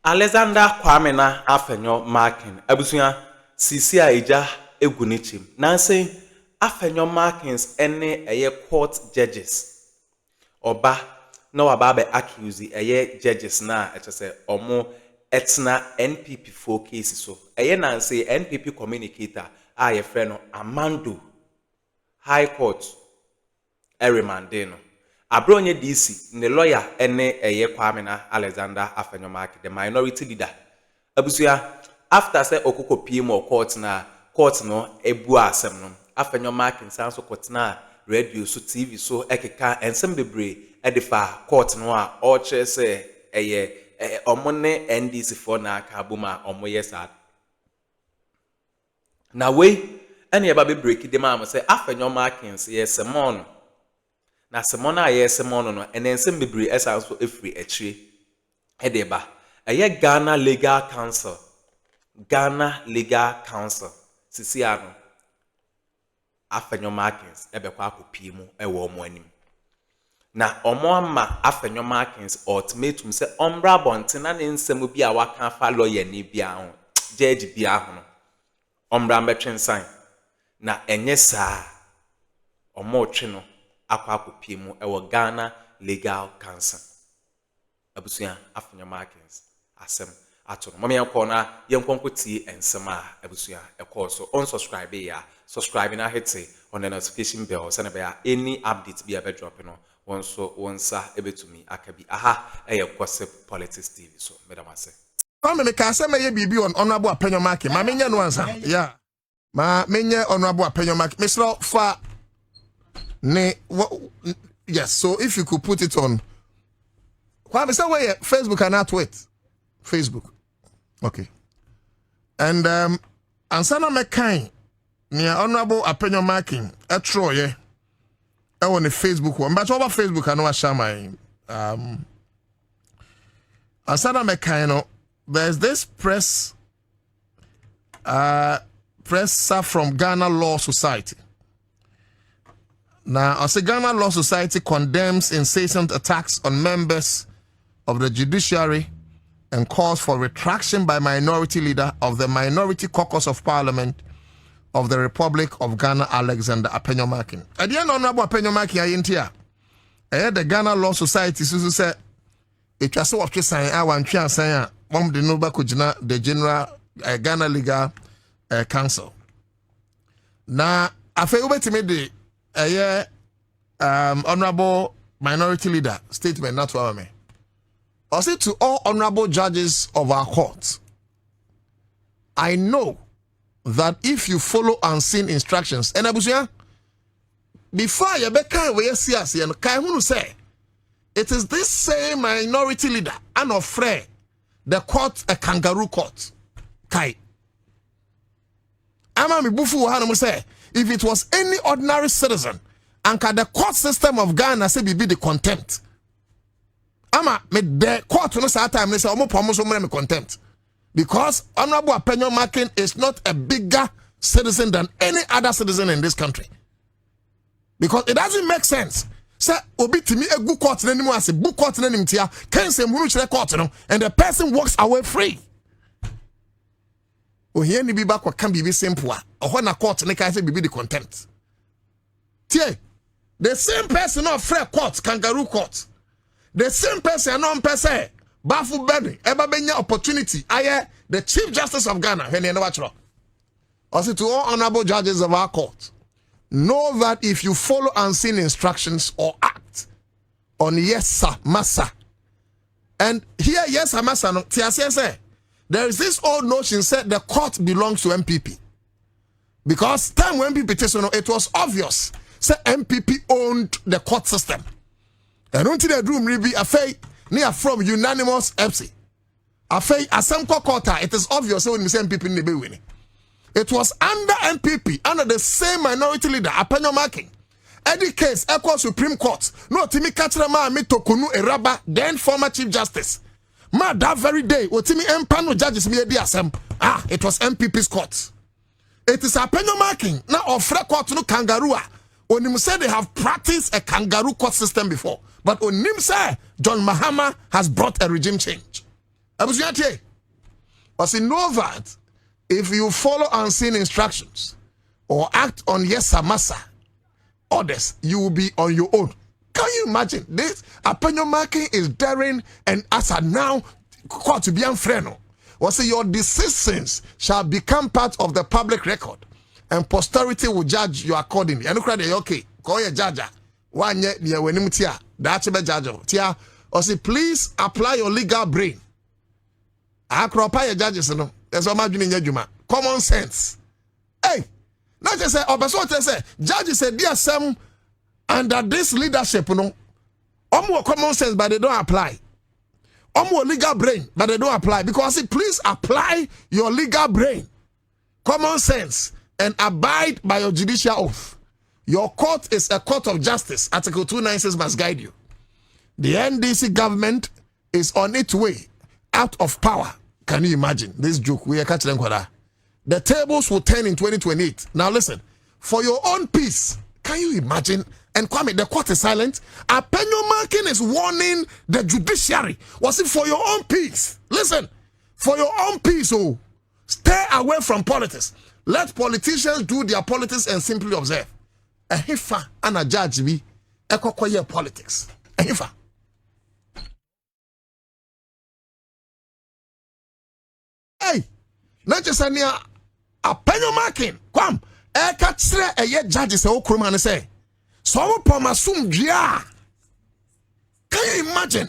Alexander Kwamena afenyo Markin abusuya sisi a eja egunichim nansen afenyo Markins ene eye court judges oba na waba be accuse eye judges na etese omo etna NPP for cases so eye nansen NPP communicator a ye frɛ no Amando High Court Erimandeno Abronye DC, the lawyer ene eye Kwamena Alexander afenyo Markin, the minority leader. Abusuya, after say okoko PM or court no ebu asem no. Afenyo Markin sanso court na radio so TV so ekeka ensem bebre edifa court no a oche say eye omone NDC for na kabuma omoye sad. Na we ene eba be break dem am say afenyo Markin say semon na semona aye semono no enensem bebre esanso efri echi edeba aye Ghana Legal Council sisiano afenyo Markins ebekwa akopie mu ewo omo anim na omo ama afenyo Markins ultimatum se ombra bontena ne nsem bi a waka fa lawyer ni bia ho judge bia ho no ombra mbetwensan na enye saa omo twe no akopie mu ewo Ghana Legal Council abusuya afenyo Markins asem atono mama yanko na yankonko tie ensem a abusuya ekọ so unsubscribe ya subscribe na hit on the notification bell send be any update be a drop no wonsa ebetumi akabi aha gossip politics TV so madam ase me ka say me bibi on honorable Apenyo Markin ma menye no ansa yeah ma menye honorable Apenyo Markin Mr. fa ne yes, so if you could put it on why say where Facebook and not wait Facebook okay and ansana me kind near honorable Apenyo Markin etroye e on the Facebook one but over Facebook I know shama ansana me kind no there's this press from Ghana Law Society. Now, as the Ghana Law Society condemns incessant attacks on members of the judiciary and calls for retraction by minority leader of the Minority Caucus of Parliament of the Republic of Ghana, Alexander Apenyo Markin. At the end, Honorable Apenyo Markin, I had the Ghana Law Society, so said, it was so up to say, I want to say, one the Noba Kujina, the General Ghana Legal Council. Now, I feel to me the honorable minority leader statement not to me. I say to all honorable judges of our court, I know that if you follow unseen instructions, and abusuya, before you become where you and Kaihunu say, it is this same minority leader and afraid the court a kangaroo court. Kai. Ama mi bufu hanu say. If it was any ordinary citizen, and the court system of Ghana say be the contempt. Ama me the court no say time they say omo promise me contempt. Because Honorable Apenyo Markin is not a bigger citizen than any other citizen in this country. Because it doesn't make sense. Say obi timi a good court anymore as a book court anymore tia can say munu chere court no and the person walks away free. Oh, here ni biba kwa can be simple. Or when a court ne can say be the contempt. Tie, the same person of fair court, kangaroo court. The same person non person bafu beni eba benya opportunity. Aye, the Chief Justice of Ghana. When you know what also to all honorable judges of our court, know that if you follow unseen instructions or act on yes sir, massa, and here yes sir, massa no say. There is this old notion said the court belongs to MPP. Because time when MPP it was obvious. Say MPP owned the court system. And until the room really a fay near from unanimous FC. A fay Asemko court, it is obvious when you say MPP in the winning. It was under MPP, under the same minority leader, Apenyo Markin. Any case, Equal Supreme Court. No Timi Kachrama Mitokunu Eraba, then former Chief Justice. Ma that very day, Otimi Empano judges me the assem. It was MPP's court. It is Apenyo Markin. Now of court no kangaroo. Onim said they have practiced a kangaroo court system before. But Onim said John Mahama has brought a regime change. Abusiate. But know that if you follow unseen instructions or act on yes massa orders, you will be on your own. Can you imagine this? A.Markin is daring and as a now called to be unfriendly. Was say your decisions shall become part of the public record, and posterity will judge you accordingly. And look, okay, call your judge. One year near when him tia, that's a judge. Tia, or say, please apply your legal brain. I crop your judges, no. There's a margin in your juma. Common sense. Hey, not just say, or but say, judges say, dear Sam, under this leadership, no, more common sense, but they don't apply. More legal brain, but they don't apply. Because see, please apply your legal brain, common sense, and abide by your judicial oath. Your court is a court of justice. Article 296 must guide you. The NDC government is on its way out of power. Can you imagine this joke? We are catching them. The tables will turn in 2028. Now listen, for your own peace, can you imagine? And Kwame, the court is silent. A.Markin is warning the judiciary. Was it for your own peace? Listen, for your own peace, oh, stay away from politics. Let politicians do their politics and simply observe. A hifa and a judge be a kokoye politics. A hifa. Hey, not just A.Markin. Kwam, katre a ye judge say okruma say. So can you imagine?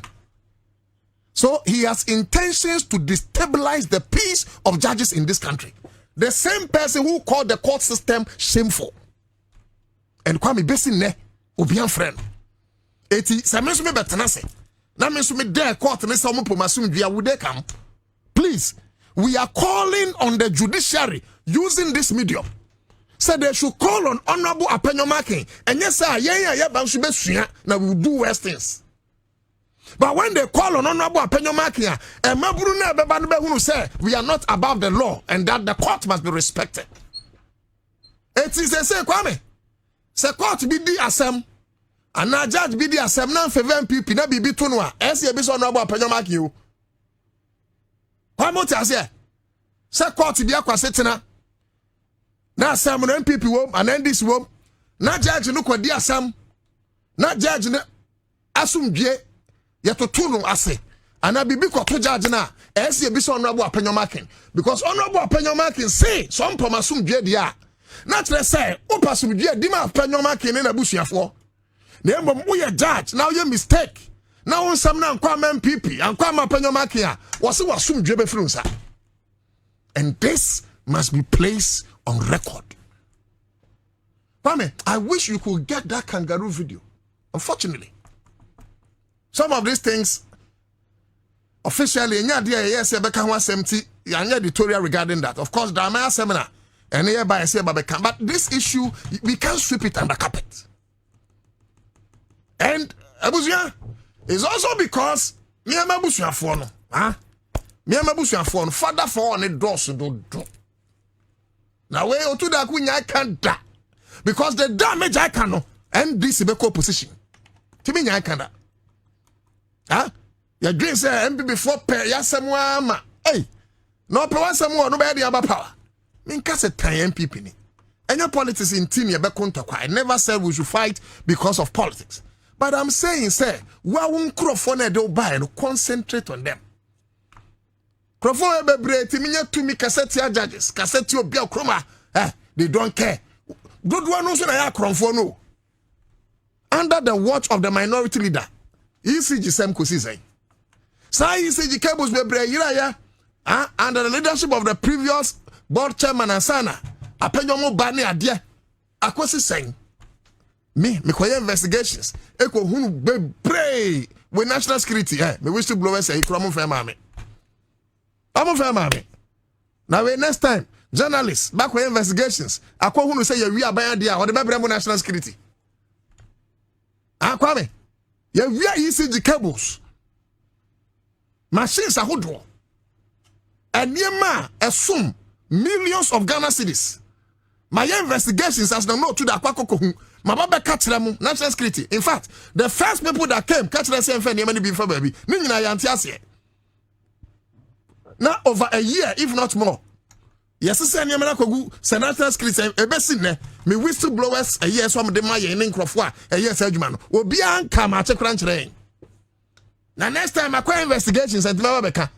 So he has intentions to destabilize the peace of judges in this country. The same person who called the court system shameful. And Kwame Besin ne obian friend. Eti samesu me betanase. Na me so me there court ne sa mo pomasum dua would they come? Please, we are calling on the judiciary using this medium. Said they should call on Honorable A.Markin. And yes, sir, now we will do worse things. But when they call on Honorable A.Markin, say we are not above the law and that the court must be respected. It is a say, Kwame. Say court be the assem. And now judge be the assem. Now for MPP, na be tunwa. Esi ebi so Honorable A.Markin. Kwame ti ase. Say court be akwasetina. Na Sam no MPP wom and NDC wom na judge no kwadi asam na judge ne asumdwe yetoto no ase ana bibi kwato judge na ese bi so Honorable A.Markin because Honorable A.Markin say some pomasumdwe dia na tire say opasumdwe di ma A.Markin ne na busuafo na mbom wo ye judge now you mistake na won sam na nkwa MPP ankwa ma A.Markin a wo se wasumdwe be frunsa, and this must be placed on record. Kwame, I wish you could get that kangaroo video. Unfortunately, some of these things officially, yes, editorial regarding that. Of course, there are seminar and hereby say but this issue we can't sweep it under carpet. And Abusia is also because me and Abusia for no, me and Abusia for father for on it doors do. Now we to that queen I can't da because the damage I can and this is a position. To me I can't. Your dream say MP before pay ya someone. Hey, no power someone no bad about power. Mean case a time MPP ni. And your politics in team you be contact. I never said we should fight because of politics. But I'm saying, say, we won't crofone do buy and concentrate on them. Crofone bebre timinya to me cassette ya judges, cassette your bill chroma. They don't care. Good one also na crofone. Under the watch of the minority leader, ECG Sam Kusi. Say ECG cables bebre ya under the leadership of the previous board chairman Asana. Apenyomo bani adie. Akwasi saying. Me koye investigations. Eko hunu bebre with national security. Me wish to blow say ikromo fe mame. Amo fe mame. Now next time journalists back with investigations. Akwa hunu say we aban dia or the bebre national security. Kwame. You we ECG cables. Machines ahodo. Eniema assume millions of Ghana cedis. My investigations as the note to the Aquacoco. My baba catch them national security. In fact, the first people that came catch them say many before baby. Nina yantiasie. Now over a year, if not more. Yes, sir, I'm not going to senator scripts a best me whistleblowers a year, some of them are in Crawford, a year, Sergeant. Will be on camera, check crunch rain. Now, next time I call investigations at Rebecca.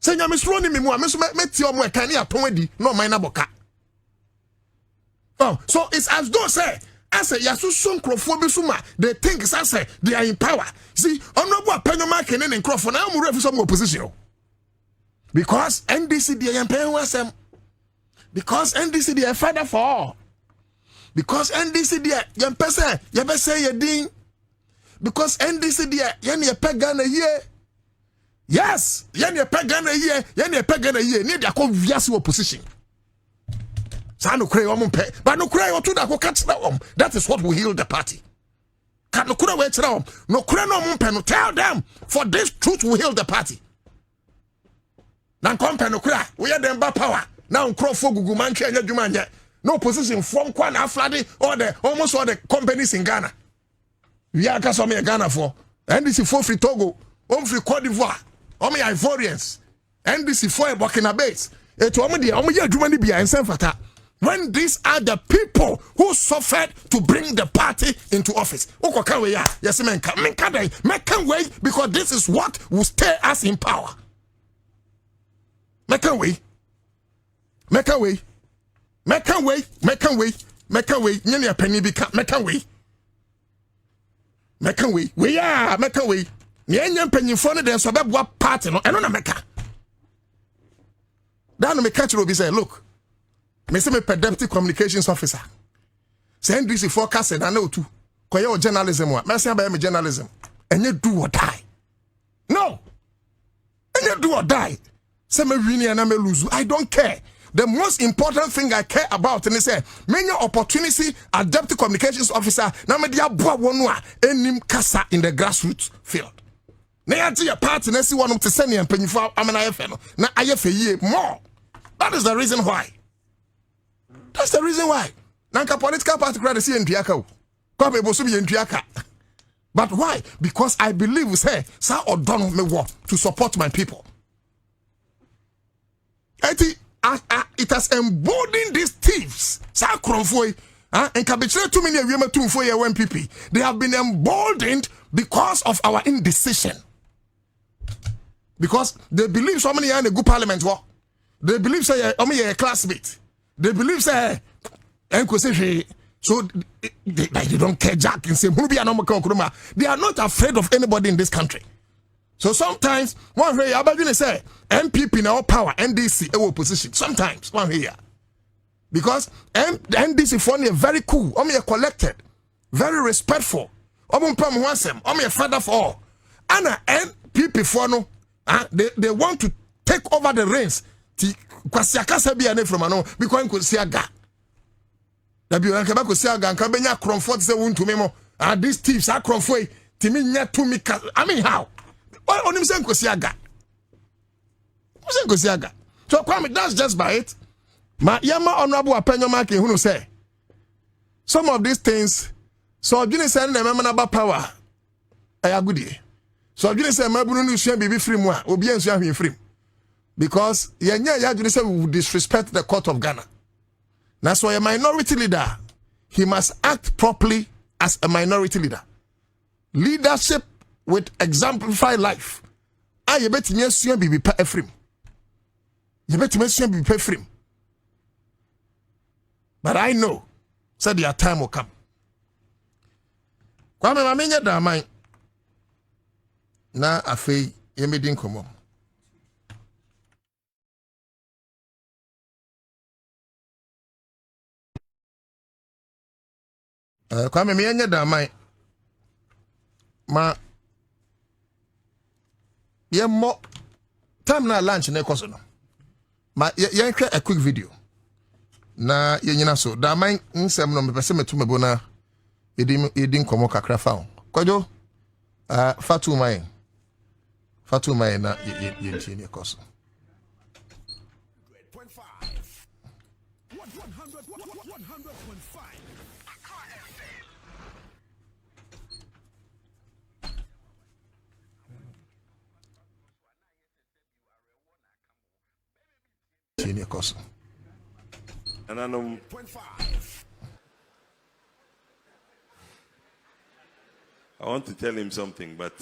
Say, I'm running me more, Miss Metio, my canny, no, my naboka. Oh, so it's as though say, I say, Yasu Crawford Suma, they think I say they are in power. See, I'm not what A.Markin and Crawford, now I'm ready for some opposition. Because NDC, they are paying them. Because NDC, they are father for all. Because NDC, they are young person, you better say your ding. Because NDC, they are yani a pagan a year. Yes, yani a pagan a year, yani a pagan a year. Need a convious opposition. So no cray on pay, but no cray or two that will catch that. That is what will heal the party. Can no cray wait now? No cray no mumpe, no tell them for this truth will heal the party. Now compare no cry, we are them bad power. Now crow for Google man change jumanya. No position from Kwana Fladi or the almost all the companies in Ghana. We are Kasome Ghana for NDC for free Togo, free Cote d'Ivoire, Omi Ivorians, NDC for a Burkina Base. When these are the people who suffered to bring the party into office. Yes, make way because this is what will stay us in power. Make a way. Make a way. Make a way. Make a way. Make a way. Nearly a penny become. Make a way. Make a way. We are. Make a way. Nearly penny for the so that what party no. And on a meka. Then me catch will be say, look. Me say me deputy communications officer. Send this forecast and I know too. Koye journalism wa. Me say about journalism. And you do or die. No. And you do or die. Say me win and I may lose. I don't care. The most important thing I care about and they say many opportunity as deputy communications officer na me dia boa wonu a enim kasa in the grassroots field. Na ya ti your party na si wonu te send yan panyifo amena yefe no na ayefe yie more. That is the reason why. That's the reason why. Nanka political party crowd see ntuaka o. Kwa be boso bi ntuaka. But why? Because I believe we say sa odono me wo to support my people. It has emboldened these thieves. And can be 2 million women 2 4 year MPP. They have been emboldened because of our indecision. Because they believe so many are in a good parliament. They believe say a classmate. They believe say so they don't care Jack and say they are not afraid of anybody in this country. So sometimes one way I'm say MPP in our power, NDC our position. Sometimes one here. Because NDC for me very cool, a collected, very respectful. A father for all. And NPP for no they want to take over the reins. Because these thieves are comfort. I mean how? Why on him saying Kosiaga? So Kwame, that's just by it. Ma Yama honorable A.Markin who say some of these things. So Juni say na member about power. Ayagudi. So Juni say member no share be free mo. Obi ensu ahwe free. Because yenya ya Juni say we will disrespect the court of Ghana. That's why a minority leader, he must act properly as a minority leader. Leadership with exemplified life. You bet me soon be pay free. You bet me soon be pay free. But I know, said their time will come. Kwame mamenya da man na afei yemedin komo. Kwame mamenya da man ma ye mo time na lunch na ekoso no ma ye hwe a quick video na ye nyina so da man nsem no me pese metu mebo na edin komo kakra fa ho kwajo fatu man na ye ntini ekoso. in your course. And I want to tell him something, but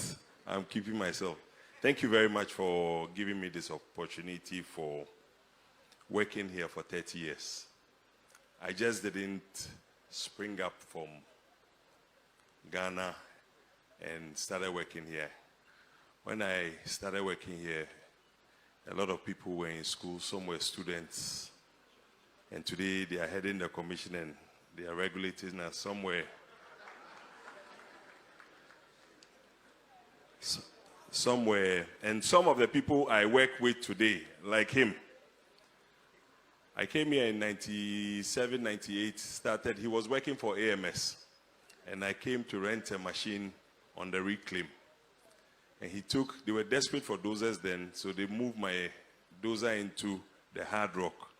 I'm keeping myself. Thank you very much for giving me this opportunity for working here for 30 years. I just didn't spring up from Ghana and started working here. When I started working here, a lot of people were in school, some were students, and today they are heading the commission and they are regulating us somewhere. Somewhere, and some of the people I work with today, like him, I came here in 97, 98, started, he was working for AMS, and I came to rent a machine on the reclaim. And they were desperate for dozers then, so they moved my dozer into the hard rock.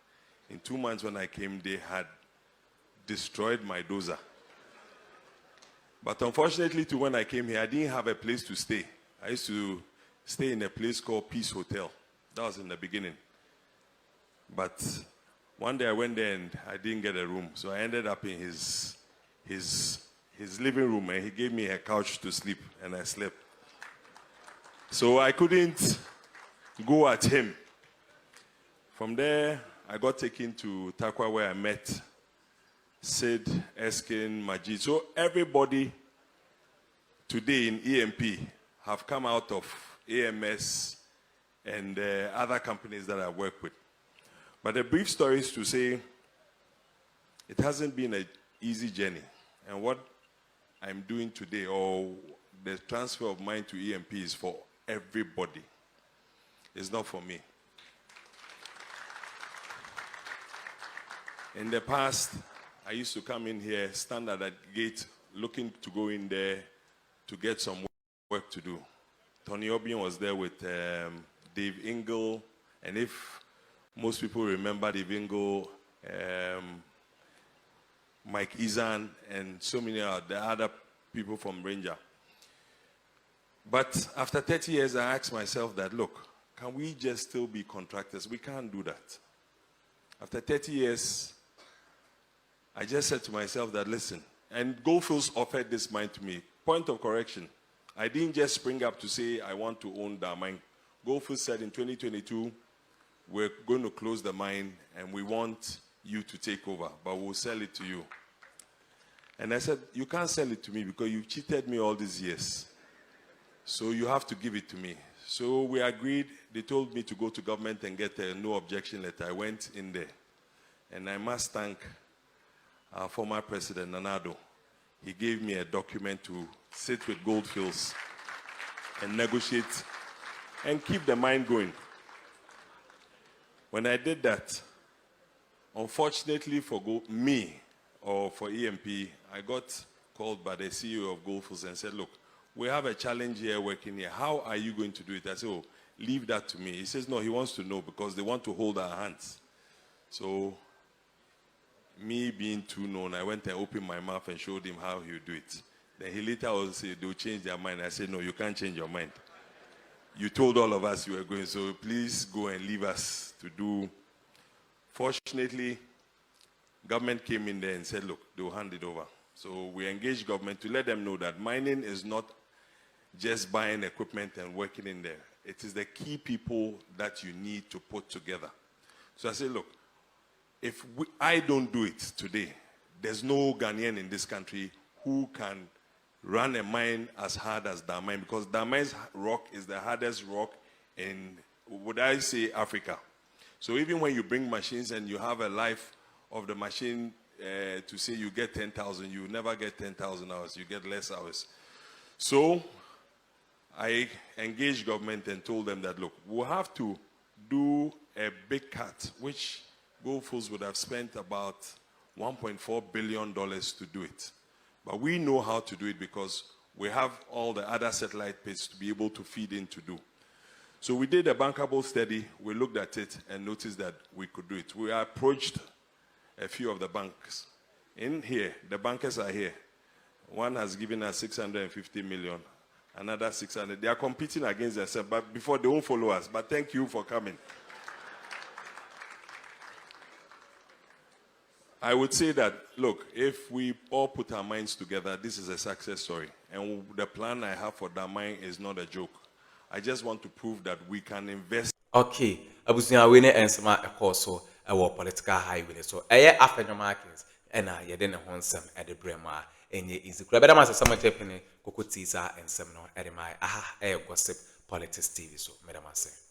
In 2 months when I came, they had destroyed my dozer. But unfortunately, when I came here, I didn't have a place to stay. I used to stay in a place called Peace Hotel. That was in the beginning. But one day I went there and I didn't get a room. So I ended up in his living room, and he gave me a couch to sleep, and I slept. So I couldn't go at him. From there, I got taken to Takwa, where I met Sid, Eskin, Majid. So everybody today in EMP have come out of AMS and other companies that I work with. But the brief story is to say it hasn't been an easy journey. And what I'm doing today, or the transfer of mine to EMP, is for everybody. It's not for me. In the past, I used to come in here, stand at that gate, looking to go in there to get some work to do. Tony Obion was there with Dave Ingle, and if most people remember Dave Ingle, Mike Izan, and so many of the other people from Ranger. But after 30 years, I asked myself that, look, can we just still be contractors? We can't do that. After 30 years, I just said to myself that, listen, and Goldfields offered this mine to me. Point of correction, I didn't just spring up to say I want to own that mine. Goldfields said in 2022, we're going to close the mine and we want you to take over, but we'll sell it to you. And I said, you can't sell it to me because you've cheated me all these years. So you have to give it to me. So we agreed. They told me to go to government and get a no objection letter. I went in there. And I must thank our former president, Addo. He gave me a document to sit with Goldfields and negotiate and keep the mine going. When I did that, unfortunately for me or for EMP, I got called by the CEO of Goldfields and said, look, we have a challenge here working here. How are you going to do it? I said, oh, leave that to me. He says, no, he wants to know because they want to hold our hands. So, me being too known, I went and opened my mouth and showed him how he would do it. Then he later also said, they'll change their mind. I said, no, you can't change your mind. You told all of us you were going, so please go and leave us to do. Fortunately, government came in there and said, look, they'll hand it over. So we engaged government to let them know that mining is not just buying equipment and working in there. It is the key people that you need to put together. So I said, look, if I don't do it today, there's no Ghanaian in this country who can run a mine as hard as that mine, because that mine's rock is the hardest rock in, would I say, Africa. So even when you bring machines and you have a life of the machine to say you get 10,000, you never get 10,000 hours, you get less hours. So I engaged government and told them that, look, we'll have to do a big cut, which Goldfields would have spent about $1.4 billion to do it. But we know how to do it because we have all the other satellite pits to be able to feed in to do. So we did a bankable study, we looked at it and noticed that we could do it. We approached a few of the banks. In here, the bankers are here. One has given us 650 million, another 600. They are competing against themselves, but before they won't follow us. But thank you for coming. I would say that, look, if we all put our minds together, this is a success story. And the plan I have for that mine is not a joke. I just want to prove that we can invest. Okay, abusunya we ne ensema ekọ so ewo political highway so eye afenyo markings ena ye de ne ho nsem e de brema enye easy kura beda ma se some chepene kokoti sa ensem no e de mai aha gossip politics TV so medama say